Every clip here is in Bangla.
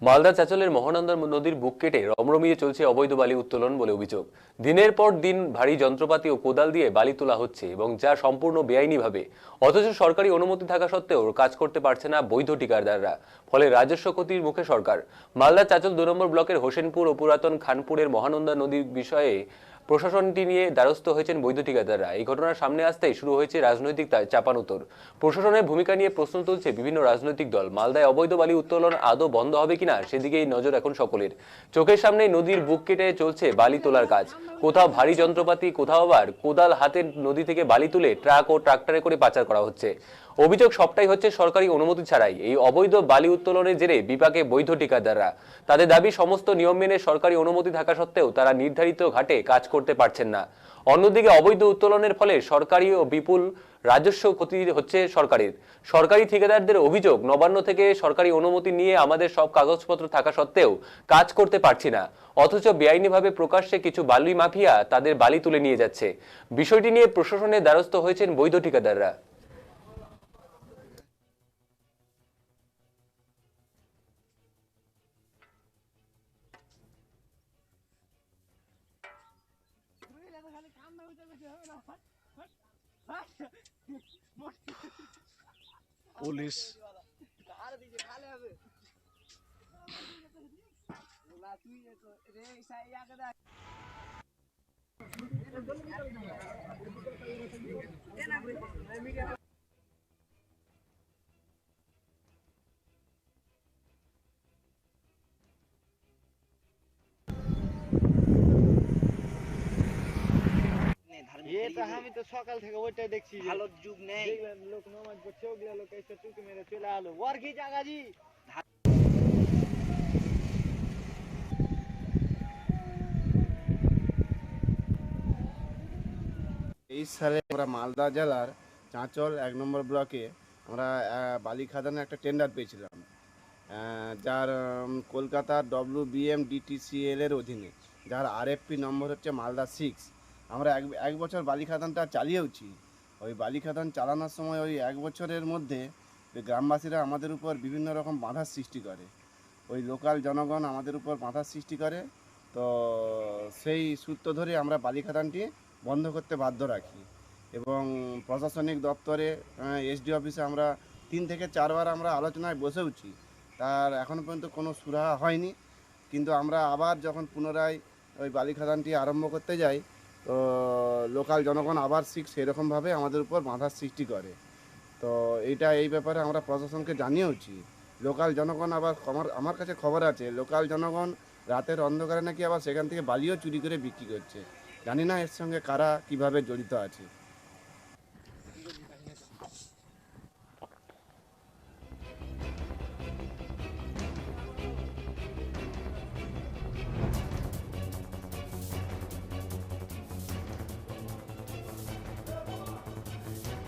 মালদা চাঁচলের মহানন্দা নদীর বুক কেটে রমরমিয়ে চলছে অবৈধ বালি উত্তোলন বলে অভিযোগ। দিনের পর দিন ভারী যন্ত্রপাতি ও কোদাল দিয়ে বালি তোলা হচ্ছে এবং যা সম্পূর্ণ বেআইনিভাবে, অথচ সরকারি অনুমতি থাকা সত্ত্বেও কাজ করতে পারছে না বৈধ ঠিকাদাররা। ফলে রাজস্ব ক্ষতির মুখে সরকার। মালদা চাঁচল 2 নম্বর ব্লকের হোসেনপুর ও পুরাতন খানপুরের মহানন্দা নদীর বিষয়ে প্রশাসনটি নিয়ে দ্বারস্থ হয়েছেন বৈধ ঠিকাদাররা। এই ঘটনার সামনে আসতেই শুরু হয়েছে রাজনৈতিক চাপানোতর। প্রশাসনের ভূমিকা নিয়ে প্রশ্ন তুলছে বিভিন্ন রাজনৈতিক দল। মালদায় অবৈধ বালি উত্তোলন আদৌ বন্ধ হবে কিনা সেদিকেই নজর এখন সকলের। চোখের সামনে নদীর বুক কেটে চলছে বালি তোলার কাজ। কোথাও ভারী যন্ত্রপাতি, কোথাও আবার কোদাল হাতে নদী থেকে বালি তুলে ট্রাক ও ট্রাক্টরে করে পাচার করা হচ্ছে। অভিযোগ সবটাই হচ্ছে সরকারি অনুমতি ছাড়াই। এই অবৈধ বালি উত্তোলনের জেরে বিপাকে বৈধ ঠিকাদাররা। তাদের দাবি, সমস্ত নিয়ম মেনে সরকারি অনুমতি থাকা সত্ত্বেও তারা নির্ধারিত ঘাটে কাজ করতে পারছেন না। অন্যদিকে অবৈধ উত্তোলনের ফলে সরকারি ও বিপুল রাজস্ব ক্ষতি হচ্ছে সরকারের। সরকারি ঠিকাদারদের অভিযোগ, নবান্ন থেকে সরকারি অনুমতি নিয়ে আমাদের সব কাগজপত্র থাকা সত্ত্বেও কাজ করতে পারছি না, অথচ বেআইনিভাবে প্রকাশ্যে কিছু বালি মাফিয়া তাদের বালি তুলে নিয়ে যাচ্ছে। বিষয়টি নিয়ে প্রশাসনের দ্বারস্থ হয়েছেন বৈধ ঠিকাদাররা। পুলিশ আমি তো সকাল থেকে ওইটাই দেখছি, ভালো যুগ নেই, লোক নামাজ পড়ছে, ওগুলা লোক এসে টুকি মেরে চলে আলো। ওর কি জায়গাজি এই সালে আমরা মালদা জেলার চাঁচল 1 নম্বর ব্লকে আমরা বালি খাদানের একটা টেন্ডার পেয়েছিলাম, যার কলকাতার WBMDTCL এর অধীনে, যার RFP নম্বর হচ্ছে মালদা 6। আমরা এক বছর বালি খাদানটা চালিয়েওছি। ওই বালি খাদান চালানোর সময় ওই 1 বছরের মধ্যে গ্রামবাসীরা আমাদের উপর বিভিন্ন রকম বাধার সৃষ্টি করে। ওই লোকাল জনগণ আমাদের উপর বাধার সৃষ্টি করে। তো সেই সূত্র ধরে আমরা বালি খাদানটি বন্ধ করতে বাধ্য রাখি এবং প্রশাসনিক দপ্তরে SD অফিসে আমরা 3 থেকে 4 বার আমরা আলোচনায় বসেওছি। তার এখনও পর্যন্ত কোনো সুরাহা হয়নি। কিন্তু আমরা আবার যখন পুনরায় ওই বালি খাদানটি আরম্ভ করতে যাই, তো লোকাল জনগণ আবার সেরকমভাবে আমাদের উপর বাধার সৃষ্টি করে। তো এই ব্যাপারে আমরা প্রশাসনকে জানিয়েওছি। লোকাল জনগণ আবার আমার কাছে খবর আছে, লোকাল জনগণ রাতের অন্ধকারে নাকি আবার সেখান থেকে বালিও চুরি করে বিক্রি করছে। জানি না এর সঙ্গে কারা কিভাবে জড়িত আছে।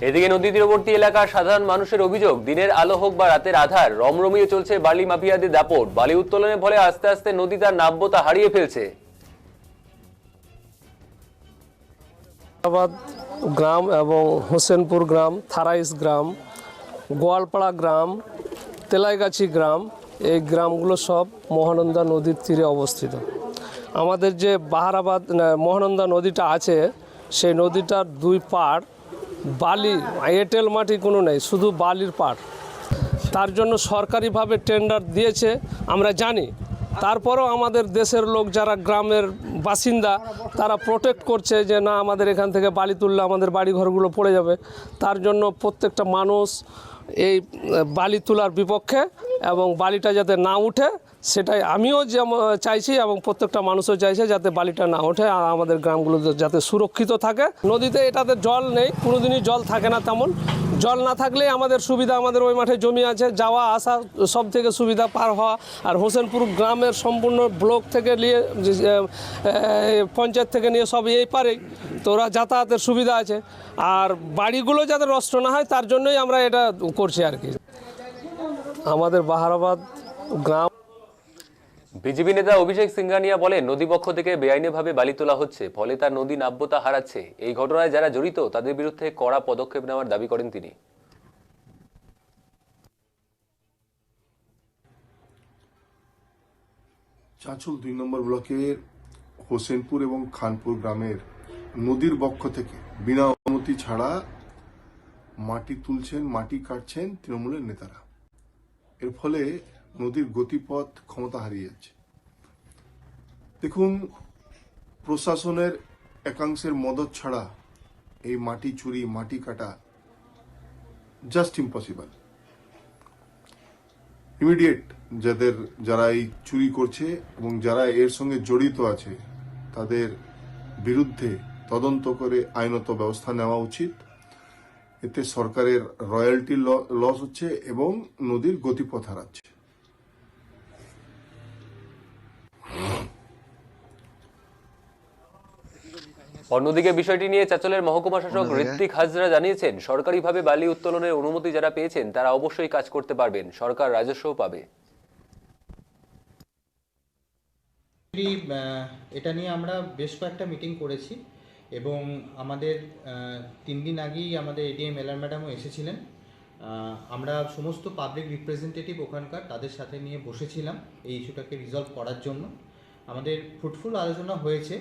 এদিকে নদী তীরবর্তী এলাকার সাধারণ মানুষের অভিযোগ, দিনের আলো হোক বা রাতের আধার, রমরমিয়ে চলছে বালি মাফিয়াদের দাপট। বালি উত্তোলনের ফলে আস্তে আস্তে নদী তার নাব্যতা হারিয়ে ফেলছে। গ্রাম এবং হোসেনপুর গ্রাম, থারাইশ গ্রাম, গোয়ালপাড়া গ্রাম, তেলাইগাছি গ্রাম, এই গ্রামগুলো সব মহানন্দা নদীর তীরে অবস্থিত। আমাদের যে বাহারাবাদ মহানন্দা নদীটা আছে, সেই নদীটার 2 পাড় বালি, এঁটেল মাটি কোনো নেই, শুধু বালির পাড়। তার জন্য সরকারিভাবে টেন্ডার দিয়েছে আমরা জানি। তারপরেও আমাদের দেশের লোক যারা গ্রামের বাসিন্দা, তারা প্রোটেক্ট করছে যে না, আমাদের এখান থেকে বালি তুললে আমাদের বাড়ি ঘরগুলো পড়ে যাবে। তার জন্য প্রত্যেকটা মানুষ এই বালি তোলার বিপক্ষে এবং বালিটা যাতে না উঠে সেটাই আমিও চাইছি এবং প্রত্যেকটা মানুষও চাইছে যাতে বালিটা না ওঠে আর আমাদের গ্রামগুলো যাতে সুরক্ষিত থাকে। নদীতে এটাতে জল নেই, কোনোদিনই জল থাকে না তেমন। জল না থাকলেই আমাদের সুবিধা, আমাদের ওই মাঠে জমি আছে, যাওয়া আসা সব থেকে সুবিধা, পার হওয়া। আর হোসেনপুর গ্রামের সম্পূর্ণ ব্লক থেকে নিয়ে পঞ্চায়েত থেকে নিয়ে সব এই পারে, তো ওরা যাতায়াতের সুবিধা আছে। আর বাড়িগুলো যাতে নষ্ট না হয় তার জন্যই আমরা এটা করছি আর কি। আমাদের বাহারাবাদ গ্রাম। বিজেপি নেতা অভিষেক সিংঘানিয়া বলেন, নদীপক্ষ থেকে বেআইনিভাবে বালি তোলা হচ্ছে, ফলে তার নদী নাব্যতা হারাচ্ছে। এই ঘটনায় যারা জড়িত তাদের বিরুদ্ধে কড়া পদক্ষেপ নেওয়ার দাবি করেন তিনি। চাঁচল 2 নম্বর ব্লকের হোসেনপুর এবং খানপুর গ্রামের নদীর বক্ষ থেকে বিনা অনুমতি ছাড়া মাটি তুলছেন, মাটি কাটছেন তৃণমূলের নেতারা। এর ফলে নদীর গতিপথ ক্ষমতা হারিয়ে যাচ্ছে। দেখুন, প্রশাসনের একাংশের মদত ছাড়া এই মাটি চুরি, মাটি কাটা জাস্ট ইম্পসিবল। ইমিডিয়েট যারা এই চুরি করছে এবং যারা এর সঙ্গে জড়িত আছে তাদের বিরুদ্ধে তদন্ত করে আইনত ব্যবস্থা নেওয়া উচিত। এতে সরকারের রয়্যালটি লস হচ্ছে এবং নদীর গতিপথ হারাচ্ছে। অন্যদিকে বিষয়টি নিয়ে চাঁচলের মহকুমা শাসক ঋত্বিক হাজরা জানিয়েছেন, সরকারিভাবে বালি উত্তোলনের অনুমতি যারা পেয়েছেন তারা অবশ্যই কাজ করতে পারবেন, সরকার রাজস্বও পাবে। এটা নিয়ে আমরা বেশ কয়েকটা মিটিং করেছি এবং আমাদের 3 দিন আগেই আমাদের এডিএম এলআর ম্যাডামও এসেছিলেন। আমরা সমস্ত পাবলিক রিপ্রেজেন্টেটিভ ওখানকার তাদের সাথে নিয়ে বসেছিলাম এই ইস্যুটাকে রিজলভ করার জন্য। আমাদের ফ্রুটফুল আলোচনা হয়েছে।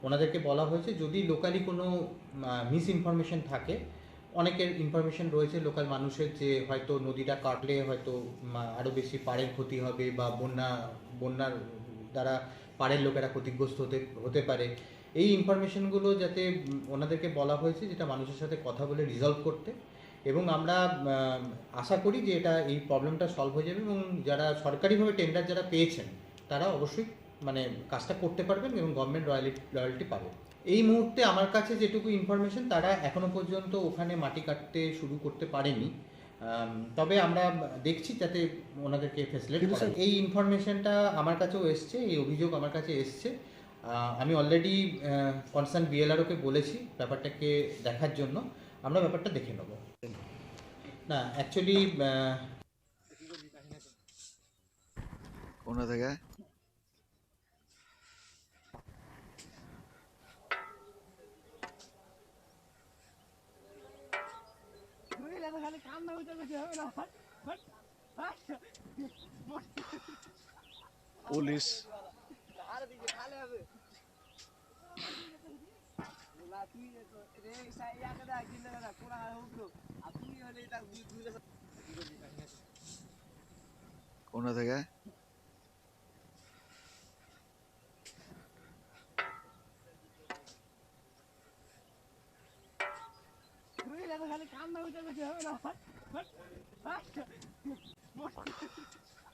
ওনাদেরকে বলা হয়েছে যদি লোকালি কোনো মিস ইনফরমেশন থাকে, অনেকের ইনফরমেশন রয়েছে লোকাল মানুষের যে হয়তো নদীটা কাটলে হয়তো আরও বেশি পাড়ের ক্ষতি হবে বা বন্যার দ্বারা পাড়ের লোকেরা ক্ষতিগ্রস্ত হতে পারে। এই ইনফরমেশনগুলো যাতে ওনাদেরকে বলা হয়েছে যেটা মানুষের সাথে কথা বলে রিজলভ করতে, এবং আমরা আশা করি যে এই প্রবলেমটা সলভ হয়ে যাবে এবং যারা সরকারিভাবে টেন্ডার যারা পেয়েছেন তারা অবশ্যই কাজটা করতে পারবেন এবং গভর্নমেন্ট রয়্যালটি পাবে। এই মুহূর্তে আমার কাছে যেটুকু ইনফরমেশন তারা এখনো পর্যন্ত ওখানে মাটি কাটতে শুরু করতে পারেনি, তবে আমরা দেখছি যাতে ওনাদেরকে ফেসিলিটি করা যায়। এই ইনফরমেশনটা আমার কাছেও এসছে, এই অভিযোগ আমার কাছে এসছে। আমি অলরেডি কনসার্ন বিএলআরওকে বলেছি ব্যাপারটাকে দেখার জন্য, আমরা ব্যাপারটা দেখে নেব। না অ্যাকচুয়ালি কোন থেকে পুলিশ কোন থেকে খালি কান্না উঠে হবে না